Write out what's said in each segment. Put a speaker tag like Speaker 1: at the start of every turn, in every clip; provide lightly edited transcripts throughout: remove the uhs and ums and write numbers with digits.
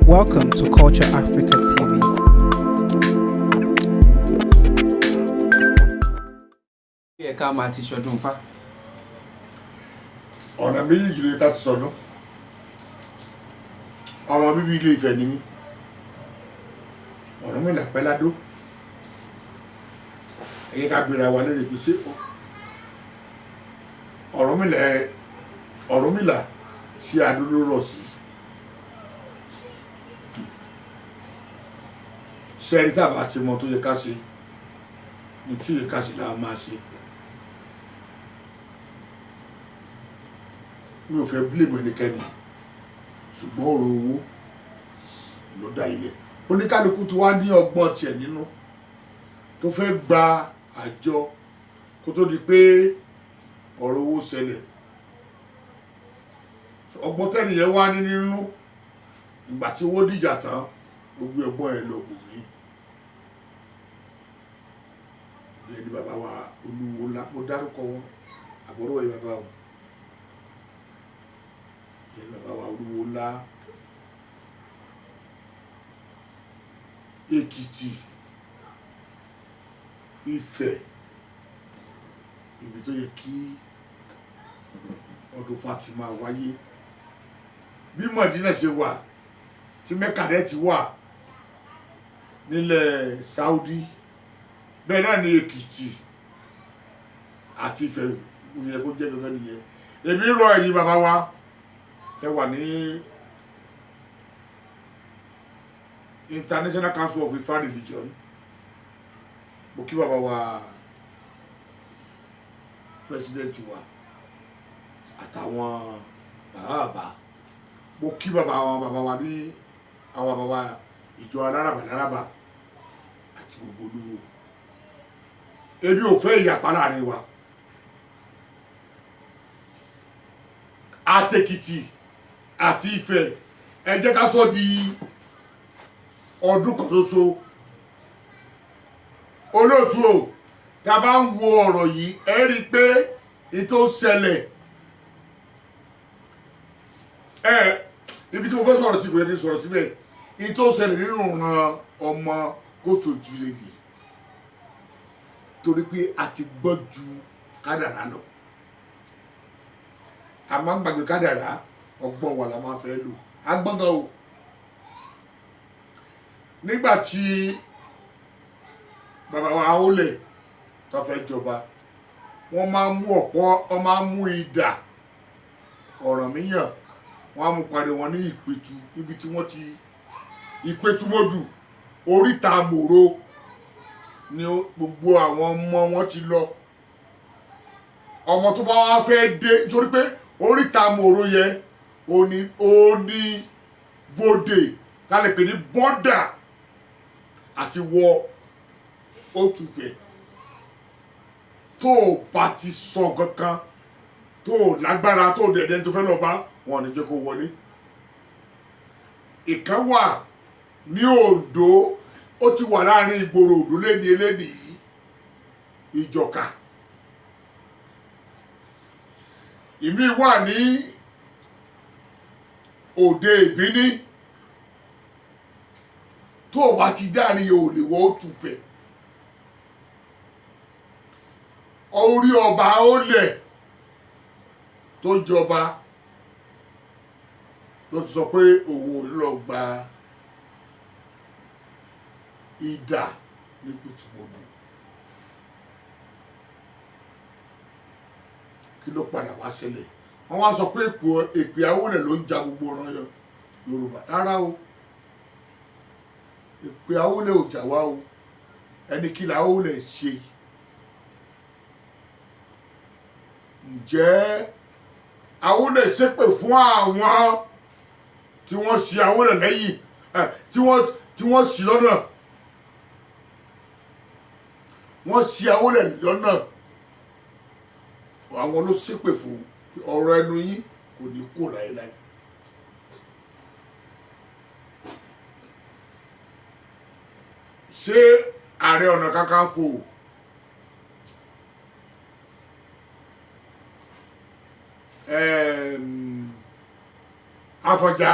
Speaker 1: Welcome to Culture Africa TV.
Speaker 2: Ẹ ká máa ti ṣọdún Ifá.
Speaker 3: Ọ̀nà méjì lè ká ti sọdún. Ọmọ bíbí Ilé Ifẹ̀ ni mí. Orunmila pẹ́ ládó. Ẹ̀yẹ ká gbéra wa lérè pé ṣé Orunmila ṣe adó ló rọ̀ sí. Ṣẹ́rí tàbá ti mọ tó yẹ ká ṣe. Ní tí yẹ ká ṣe là máa ṣe. Mi ò fẹ́ blame ẹnikẹ́ni ṣùgbọ́n ọ̀rọ̀ owó ló dá ilẹ̀ oníkálukú tí wá ní ọgbọ́n tiẹ̀ nínú tó fẹ́ gba àjọ kó tó di pé ọ̀rọ̀ owó ṣẹlẹ̀ ọgbọ́n tẹ́nìyẹn wá ní nínú ìgbà tí owó dìjà tán ó gbé ọgbọ́n ẹ̀ lọ bù mí bẹ́ẹ̀ ni bàbá wa olúwo ńlá mo dárúkọ wọn àbọ̀rọ̀ ẹ̀ bàbá wọn. Bàbá wa olúwo ńlá Èkìtì Ifẹ̀ ibi tó yẹ kí ọdún Fatima wáyé bí Mọ̀dínà ṣe wà tí Mẹ́kàdẹ́ ti wà nílẹ̀ Saudi bẹ́ẹ̀ náà ní Èkìtì àti Ifẹ̀ ó yẹ kó jẹ́ gangan nìyẹn èmi rọ ẹ̀yin bàbá wa ẹ wà ní International Council of Ifa Religion mo kí bàbá wa president wa àtàwọn bàbá mo kí bàbá wa ní àwọn bàbá wa ìjọ alárabà àti gbogbo olúwo èmi ò fẹ́ ìyapa láàrin wa àtèkìtì àti Ifẹ̀ ẹ jẹ́ ká sọ di ọdún kan ṣoṣo olóòtú o tá a bá ń wo ọ̀rọ̀ yìí ẹ rí i pé ètò ṣẹlẹ̀ ibi tí mo fẹ́ sọ̀rọ̀ sí ìwé ní sọ̀rọ̀ síbẹ̀ ètò ṣẹlẹ̀ nínú ìran ọmọ kóòtù òjìlélì torí pé a ti gbọ́ ju kádàrá lọ a máa ń gbàgbé kádàrá ọgbọ́n wa la máa fẹ́ lò agbọ́ngàn o nígbà tí bàbá wa Awólẹ̀ tó fẹ́ jọba wọ́n máa ń mú ọ̀pọ̀ wọ́n máa ń mú idà Ọ̀rànmíyàn wọ́n á mú parí wọn ní Ìpẹ̀tù níbi tí wọ́n ti Ìpẹ̀tùmọ́dù oríta mòro ni gbogbo àwọn ọmọ wọn ti lọ ọmọ tó bá wá fẹ́ dé nítorí pé oríta mòro yẹ ó ní bóde ká lè pè ní bọ́dà àti wọ Òtúfẹ̀ tó bá ti sọ kankan tó lágbára tó dẹ̀dẹ̀ tó fẹ́ lọ bá wọn ní jẹ́ kó wọlé ìkan wà ní Oǹdó ó ti wà láàrin ìgboro Oǹdó léni Ìjọ̀ká ìmí wà ní Òde Ìbíní tó bá ti dárí o lè wọ Òtúfẹ̀ orí ọba Olẹ̀ tó jọba ló ti sọ pé òun ò lọ gba idà ní Ìpẹ̀tùmọ́dù kí ló padà wá ṣẹlẹ̀ wọ́n wá sọ pé èpè Awólẹ̀ ló ń ja gbogbo ọ̀ràn Yorùbá rárá o èpè Awólẹ̀ ò jà wá o ẹni kí la Awólẹ̀ ṣe ǹjẹ́ Awólẹ̀ ṣépè fún àwọn tí wọ́n ṣì Awólẹ̀ lẹ́yìn tí wọ́n ṣì lọ́nà wọ́n ṣì Awólẹ̀ lọ́nà àwọn ló ṣépè fún ọ̀rọ̀ ẹnu yín kò ní kó láéláé. Ṣé Ààrẹ Ọ̀nà Kakanfò Àfọ̀njá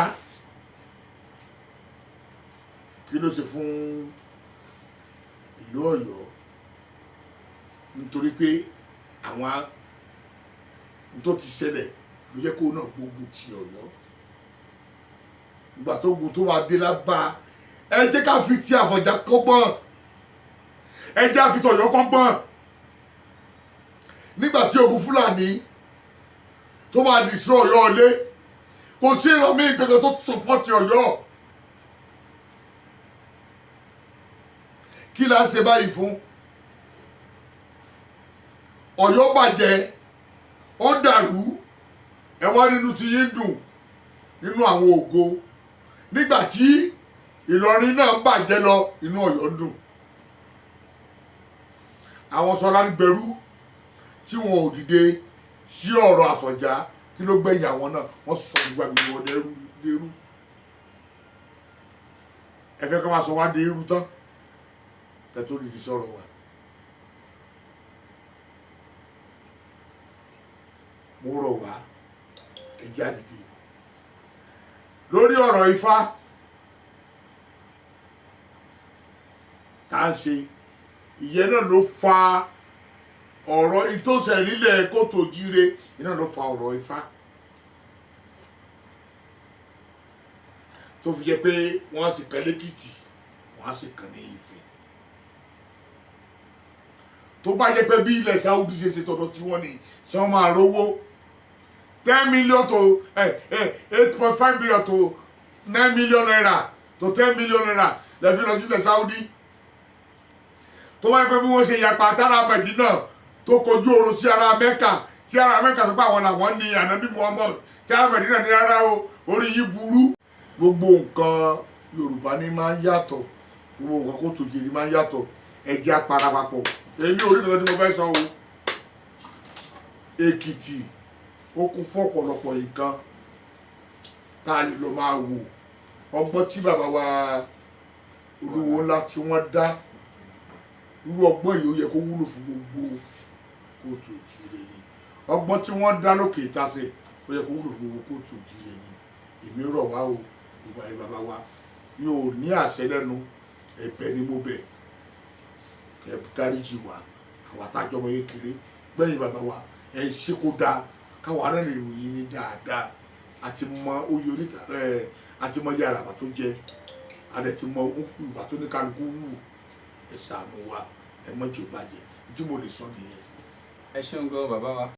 Speaker 3: kí ló ṣe fún ìlú Ọ̀yọ́ nítorí pé àwọn tó ti ṣẹlẹ̀ ló jẹ́ kó náà gbógun ti Ọ̀yọ́ ìgbà tó gun tó wà dé lábá ẹ jẹ́ ká fi ti Àfọ̀njá kọ́gbọ́n ẹ jẹ́ ká fi tọ̀yọ́ kọ́gbọ́n nígbà tí ogun Fúlàní tó máa destroy Ọ̀yọ́ ọ̀lẹ́ kò sí ìran míì kankan tó support Ọ̀yọ́ kí la ṣe báyìí fún Ọ̀yọ́ bàjẹ́ ó dàrú ẹ wá nínú tí yín dùn nínú àwọn ògo nígbà tí Ìlọrin náà bàjẹ́ lọ inú Ọ̀yọ́ dùn àwọn sọlá ń gbẹrú tí wọn ò dìde sí ọ̀rọ̀ Àfọ̀njá kí ló gbẹ̀yìn àwọn náà wọ́n sọ gbàgbé wọn dẹrú ẹ fẹ́ kí wọ́n máa sọ wá dé irú tán kẹ́ tó dìde sọ̀rọ̀ wa. mo rọ̀ wá ẹjẹ́ àdìdì lórí ọ̀rọ̀ Ifá tá à ń ṣe ìyẹn náà ló fa ọ̀rọ̀ ìtòsẹ̀ nílẹ̀ Kóòtù Òjíire iná ló fa ọ̀rọ̀ Ifá tó fi jẹ́ pé wọ́n á sì kan l'Èkìtì wọ́n á sì kan ní Ifẹ̀ tó bá jẹ́ pé bí ilẹ̀ Sáúdí ṣe tọ̀dọ̀ tí wọ́n ní ṣé wọ́n máa rówó 10 million to 8.5 million to 9 million naira to 10 million naira lẹ́fi lọ sí ilẹ̀ Sáúdí tó wáyé pé bí wọ́n ṣe yapa tára Mẹ̀dínà tó kojú oorun sí ara Mẹ́kà tí ara Mẹ́kà tó pa àwọn làwọn ní Ànábì Muhammad tí ara Mẹ̀dínà ní rárá o orí yìí burú gbogbo nǹkan Yorùbá ní máa ń yàtọ̀ gbogbo nǹkan Kóòtù Òjíire máa ń yàtọ̀ ẹjẹ́ àparapapọ̀ èmi ò rí nǹkan tí mo fẹ́ sọ o Èkìtì ó kún fún ọ̀pọ̀lọpọ̀ nǹkan tá a lè lọ máa wò ọgbọ́n tí bàbá wa olúwo ńlá tí wọ́n dá irú ọgbọ́n yìí ó yẹ kó wúlò fún gbogbo Kóòtù Òjíire ni ọgbọ́n tí wọ́n dá lókè ìtàsẹ̀ ó yẹ kó wúlò fún gbogbo Kóòtù Òjíire ni èmi rọ̀ wá o gbogbo ayé bàbá wa mi ò ní àṣẹ lẹ́nu ẹ̀bẹ̀ ni mo bẹ̀ kẹ́ dáríjì wá àwọn àtàjọ ọmọ yẹn kéré gbẹ̀yìn bàbá wa ẹ̀ ṣe kó dáa káwọn ará lè ròyìn ní dáadáa àti mọ oyè oníta àti mọ yàrá àbá tó jẹ àdẹ ti mọ ìwà tó ní kálukú wù ẹ ṣàánú wa ẹ mọ jù bàjẹ́ tí mo lè sọ nìyẹn.
Speaker 2: ẹ ṣeun gan bàbá wa.